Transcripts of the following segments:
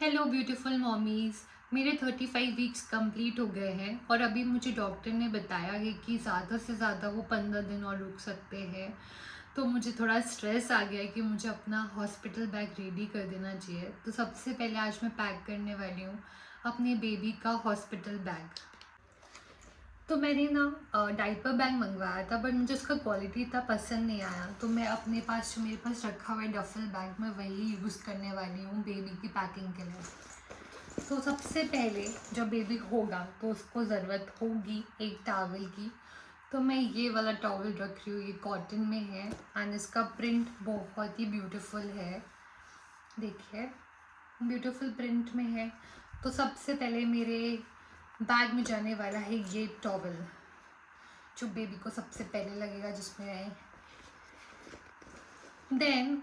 Hello beautiful mommies. मेरे 35 weeks complete हो गए हैं और अभी मुझे डॉक्टर ने बताया है कि ज़्यादा से ज़्यादा वो 15 दिन और रुक सकते हैं। तो मुझे थोड़ा स्ट्रेस आ गया है कि मुझे अपना हॉस्पिटल बैग रेडी कर देना चाहिए। तो सबसे पहले आज मैं पैक करने वाली हूँ अपने बेबी का हॉस्पिटल बैग। तो मैंने ना डाइपर बैग मंगवाया था, बट मुझे उसका क्वालिटी इतना पसंद नहीं आया। तो मैं अपने पास जो मेरे पास रखा हुआ है डफल बैग, मैं वही यूज़ करने वाली हूँ बेबी की पैकिंग के लिए। तो सबसे पहले जब बेबी होगा तो उसको ज़रूरत होगी एक टॉवल की। तो मैं ये वाला टॉवल रख रही हूँ, ये कॉटन में है एंड इसका प्रिंट बहुत ही ब्यूटीफुल है। देखिए, ब्यूटीफुल प्रिंट में है। तो सबसे पहले मेरे बैग में जाने वाला है ये टॉवल, जो बेबी को सबसे पहले लगेगा जिसमें देन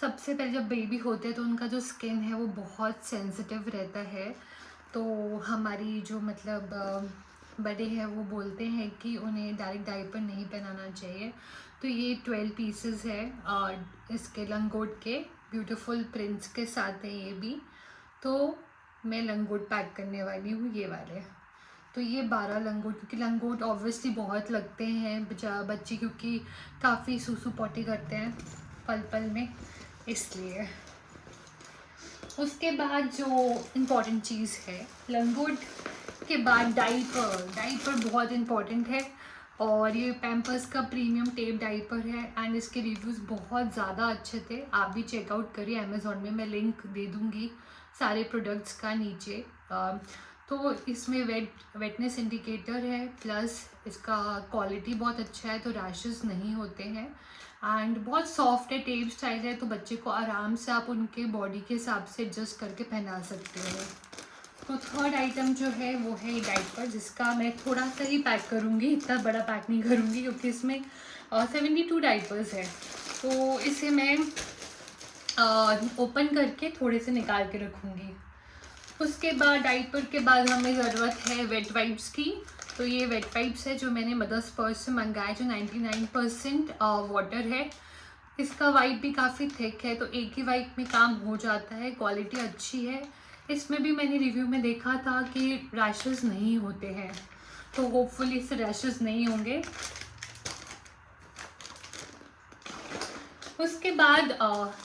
सबसे पहले जब बेबी होते हैं तो उनका जो स्किन है वो बहुत सेंसिटिव रहता है। तो हमारी जो बड़े हैं वो बोलते हैं कि उन्हें डायरेक्ट डायपर नहीं पहनाना चाहिए। तो ये 12 पीसेस है और इसके लंगोट के ब्यूटीफुल प्रिंट्स के साथ है ये भी। तो मैं लंगोट पैक करने वाली हूँ ये वाले। तो ये 12 लंगोट, क्योंकि लंगोट ऑब्वियसली बहुत लगते हैं बच्चे, क्योंकि काफ़ी सूसू पोटी करते हैं पल पल में, इसलिए। उसके बाद जो इम्पोर्टेंट चीज़ है लंगोट के बाद डाइपर। डाइपर बहुत इम्पोर्टेंट है और ये पैम्पर्स का प्रीमियम टेप डाइपर है एंड इसके रिव्यूज़ बहुत ज़्यादा अच्छे थे। आप भी चेकआउट करिए अमेज़ॉन में, मैं लिंक दे दूँगी सारे प्रोडक्ट्स का नीचे। तो इसमें वेटनेस इंडिकेटर है, प्लस इसका क्वालिटी बहुत अच्छा है, तो रैशेस नहीं होते हैं एंड बहुत सॉफ्ट है, टेप स्टाइल है, तो बच्चे को आराम से आप उनके बॉडी के हिसाब से एडजस्ट करके पहना सकते हो। तो थर्ड आइटम जो है वो है डाइपर, जिसका मैं थोड़ा सा ही पैक करूँगी, इतना बड़ा पैक नहीं करूँगी क्योंकि इसमें 72 डाइपर्स है। तो इसे मैं ओपन करके थोड़े से निकाल के रखूँगी। उसके बाद डाइपर के बाद हमें ज़रूरत है वेट वाइप्स की। तो ये वेट वाइप्स है जो मैंने मदर्स पर्स से मंगाया, जो 99% वाटर है। इसका वाइप भी काफ़ी थिक है, तो एक ही वाइप में काम हो जाता है, क्वालिटी अच्छी है। इसमें भी मैंने रिव्यू में देखा था कि रैशेस नहीं होते हैं, तो होपफुली इससे रैशेस नहीं होंगे। उसके बाद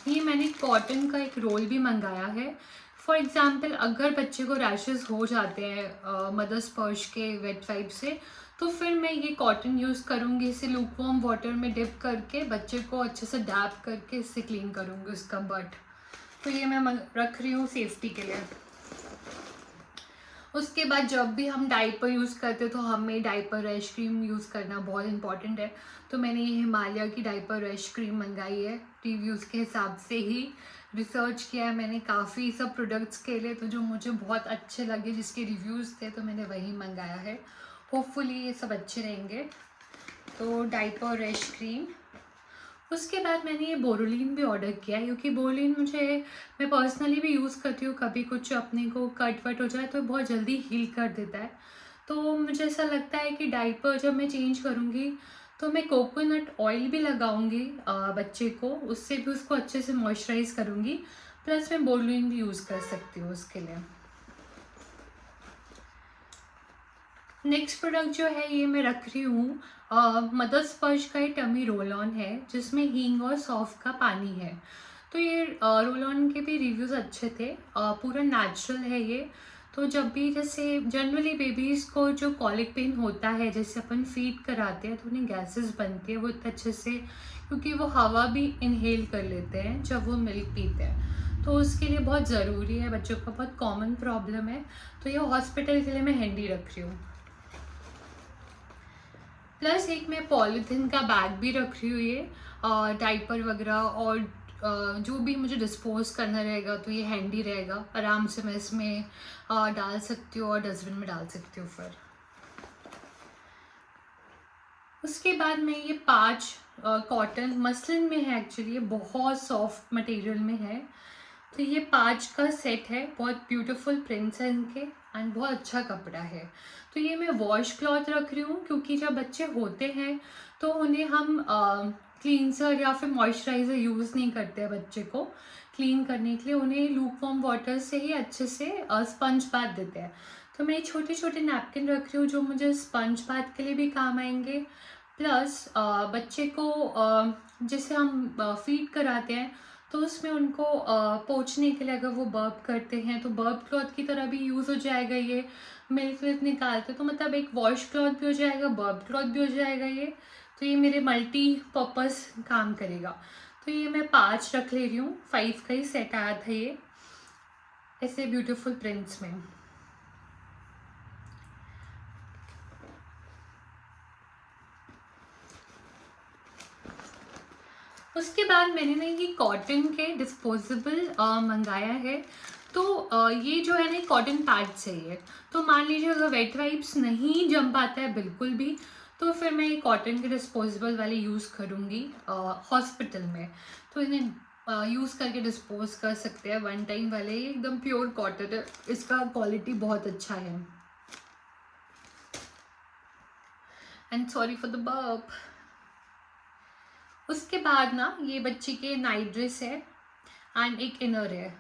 ये मैंने कॉटन का एक रोल भी मंगाया है। फॉर एग्ज़ाम्पल अगर बच्चे को रैशेस हो जाते हैं मदर्स पर्श के वेट वाइप से, तो फिर मैं ये कॉटन यूज़ करूँगी। इसे लूकवार्म वाटर में डिप करके बच्चे को अच्छे से डैप करके इससे क्लीन करूँगी उसका बट। तो ये मैं रख रही हूँ सेफ्टी के लिए। उसके बाद जब भी हम डाइपर यूज़ करते तो हमें डाइपर रैश क्रीम यूज़ करना बहुत इंपॉर्टेंट है। तो मैंने ये हिमालय की डाइपर रैश क्रीम मंगाई है, रिव्यूज़ के हिसाब से ही रिसर्च किया है मैंने काफ़ी सब प्रोडक्ट्स के लिए, तो जो मुझे बहुत अच्छे लगे जिसके रिव्यूज़ थे तो मैंने वही मंगाया है। होपफुली ये सब अच्छे रहेंगे। तो डाइपर रैश क्रीम। उसके बाद मैंने ये बोरोलिन भी ऑर्डर किया है, क्योंकि बोरोलिन मैं पर्सनली भी यूज़ करती हूँ। कभी कुछ अपने को कट वट हो जाए तो बहुत जल्दी हील कर देता है। तो मुझे ऐसा लगता है कि डाइपर जब मैं चेंज करूँगी तो मैं कोकोनट ऑयल भी लगाऊंगी बच्चे को, उससे भी उसको अच्छे से मॉइस्चराइज करूँगी। प्लस मैं बोरोलिन भी यूज़ कर सकती हूँ उसके लिए। नेक्स्ट प्रोडक्ट जो है ये मैं रख रही हूँ मदर्स स्पर्श का ये टमी रोल ऑन है, जिसमें हींग और सौंफ का पानी है। तो ये रोल ऑन के भी रिव्यूज़ अच्छे थे, पूरा नेचुरल है ये। तो जब भी जैसे जनरली बेबीज़ को जो कॉलिक पेन होता है, जैसे अपन फीड कराते हैं तो उन्हें गैसेस बनती है वो इतने अच्छे से, क्योंकि वो हवा भी इनहेल कर लेते हैं जब वो मिल्क पीते हैं। तो उसके लिए बहुत ज़रूरी है, बच्चों का बहुत कॉमन प्रॉब्लम है। तो ये हॉस्पिटल के लिए मैं हैंडी रख रही हूँ। प्लस एक मैं पॉलीथीन का बैग भी रख रही हूँ, ये डाइपर वगैरह और जो भी मुझे डिस्पोज करना रहेगा तो ये हैंडी रहेगा, आराम से मैं इसमें डाल सकती हूँ और डस्टबिन में डाल सकती हूँ फिर। उसके बाद मैं ये 5 कॉटन मसलिन में है, एक्चुअली ये बहुत सॉफ्ट मटेरियल में है। तो ये 5 का सेट है, बहुत ब्यूटीफुल प्रिंट्स हैं इनके एंड बहुत अच्छा कपड़ा है। तो ये मैं वॉश क्लॉथ रख रही हूँ, क्योंकि जब बच्चे होते हैं तो उन्हें हम क्लींसर या फिर मॉइस्चराइज़र यूज़ नहीं करते हैं बच्चे को, क्लीन करने के लिए उन्हें लूप वार्म वाटर से ही अच्छे से स्पंज बाथ देते हैं। तो मैं छोटे छोटे नैपकिन रख रही हूँ जो मुझे स्पंज बाथ के लिए भी काम आएंगे, प्लस बच्चे को जैसे हम फीड कराते हैं तो उसमें उनको पोंछने के लिए अगर वो बर्प करते हैं तो बर्प क्लॉथ की तरह भी यूज़ हो जाएगा ये। मिल्क विल्क निकालते तो मतलब एक वॉश क्लॉथ भी हो जाएगा, बर्प क्लॉथ भी हो जाएगा ये। तो ये मेरे मल्टी पर्पस काम करेगा। तो ये मैं 5 रख ले रही हूँ, 5 का ही सेट आया था ये ऐसे ब्यूटीफुल प्रिंट्स में। उसके बाद मैंने ना ये कॉटन के डिस्पोजेबल मंगाया है। तो ये जो है ना कॉटन पैड्स है ये। तो मान लीजिए अगर वेट वाइप्स नहीं जम पाता है बिल्कुल भी, तो फिर मैं ये कॉटन के डिस्पोजेबल वाले यूज़ करूँगी हॉस्पिटल में। तो इन्हें यूज़ करके डिस्पोज कर सकते हैं, वन टाइम वाले। ये एकदम प्योर कॉटन है, इसका क्वालिटी बहुत अच्छा है। And sorry for the burp. उसके बाद ना ये बच्चे के नाइट ड्रेस है एंड एक इनर है।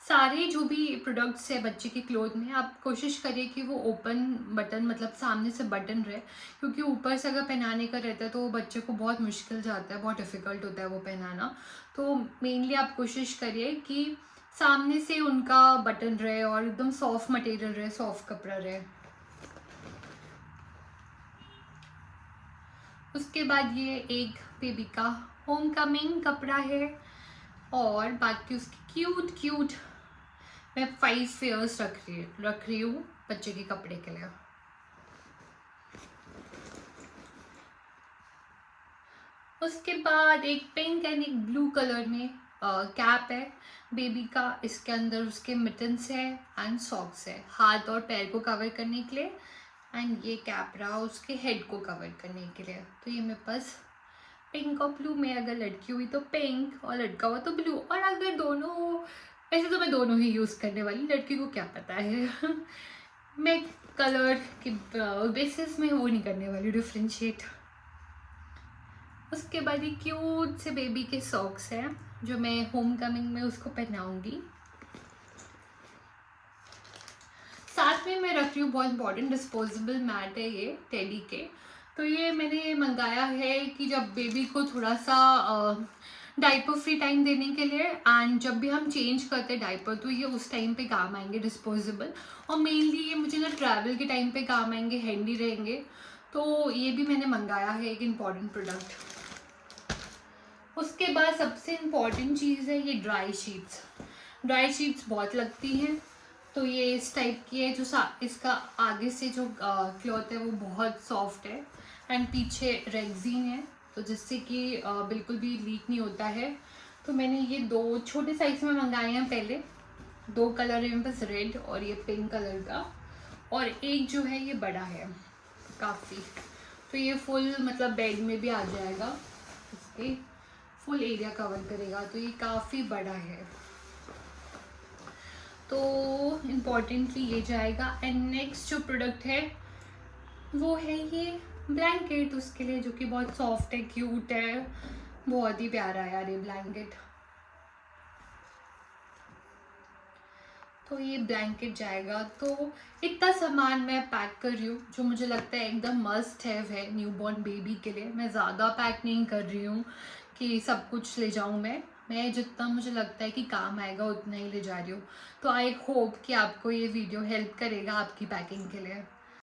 सारे जो भी प्रोडक्ट्स है बच्चे के क्लोथ में, आप कोशिश करिए कि वो ओपन बटन मतलब सामने से बटन रहे, क्योंकि ऊपर से अगर पहनाने का रहता है तो बच्चे को बहुत मुश्किल जाता है, बहुत डिफ़िकल्ट होता है वो पहनाना। तो मेनली आप कोशिश करिए कि सामने से उनका बटन रहे और एकदम सॉफ्ट मटेरियल रहे, सॉफ्ट कपड़ा रहे। उसके बाद ये एक बेबी का होम कमिंग कपड़ा है और बाकी उसकी क्यूट क्यूट मैं 5 फेयर्स रख रही हूँ बच्चे के कपड़े के लिए। उसके बाद एक पिंक एंड एक ब्लू कलर में कैप है बेबी का। इसके अंदर उसके मिटन्स है एंड सॉक्स है, हाथ और पैर को कवर करने के लिए। एंड ये कैप रहा उसके हेड को कवर करने के लिए। तो ये मेरे पास पिंक और ब्लू में, अगर लड़की हुई तो पिंक और लड़का हुआ तो ब्लू, और अगर दोनों हो, वैसे तो मैं दोनों ही यूज़ करने वाली, लड़की को क्या पता है मैं कलर के बेसिस में वो नहीं करने वाली डिफ्रेंशिएट। उसके बाद ये क्यूट से बेबी के सॉक्स हैं जो मैं होम कमिंग में उसको पहनाऊंगी। साथ में मैं रख रही हूँ बहुत इंपॉर्टेंट डिस्पोजेबल मैट है ये टेडी के। तो ये मैंने मंगाया है कि जब बेबी को थोड़ा सा डाइपर फ्री टाइम देने के लिए, एंड जब भी हम चेंज करते हैं डाइपर तो ये उस टाइम पे काम आएंगे डिस्पोजेबल। और मेनली ये मुझे ना ट्रैवल के टाइम पे काम आएंगे, हैंडी रहेंगे। तो ये भी मैंने मंगाया है एक इम्पॉर्टेंट प्रोडक्ट। उसके बाद सबसे इम्पॉर्टेंट चीज़ है ये ड्राई शीट्स। ड्राई शीट्स बहुत लगती हैं। तो ये इस टाइप की है जो इसका आगे से जो क्लॉथ है वो बहुत सॉफ्ट है एंड पीछे रेक्जीन है, तो जिससे कि बिल्कुल भी लीक नहीं होता है। तो मैंने ये 2 छोटे साइज में मंगाए हैं पहले। 2 कलर है मेरे पास, रेड और ये पिंक कलर का, और एक जो है ये बड़ा है काफ़ी। तो ये फुल मतलब बेड में भी आ जाएगा, इसके फुल एरिया कवर करेगा। तो ये काफ़ी बड़ा है। तो इम्पॉर्टेंटली ये जाएगा। एंड नेक्स्ट जो प्रोडक्ट है वो है ये ब्लैंकेट उसके लिए, जो कि बहुत सॉफ्ट है, क्यूट है, बहुत ही प्यारा है यार ये ब्लैंकेट। तो ये ब्लैंकेट जाएगा। तो इतना सामान मैं पैक कर रही हूँ जो मुझे लगता है एकदम मस्ट है न्यूबॉर्न बेबी के लिए। मैं ज़्यादा पैक नहीं कर रही हूँ कि सब कुछ ले जाऊँ मैं जितना मुझे लगता है कि काम आएगा उतना ही ले जा रही हूँ। तो आई होप कि आपको ये वीडियो हेल्प करेगा आपकी पैकिंग के लिए।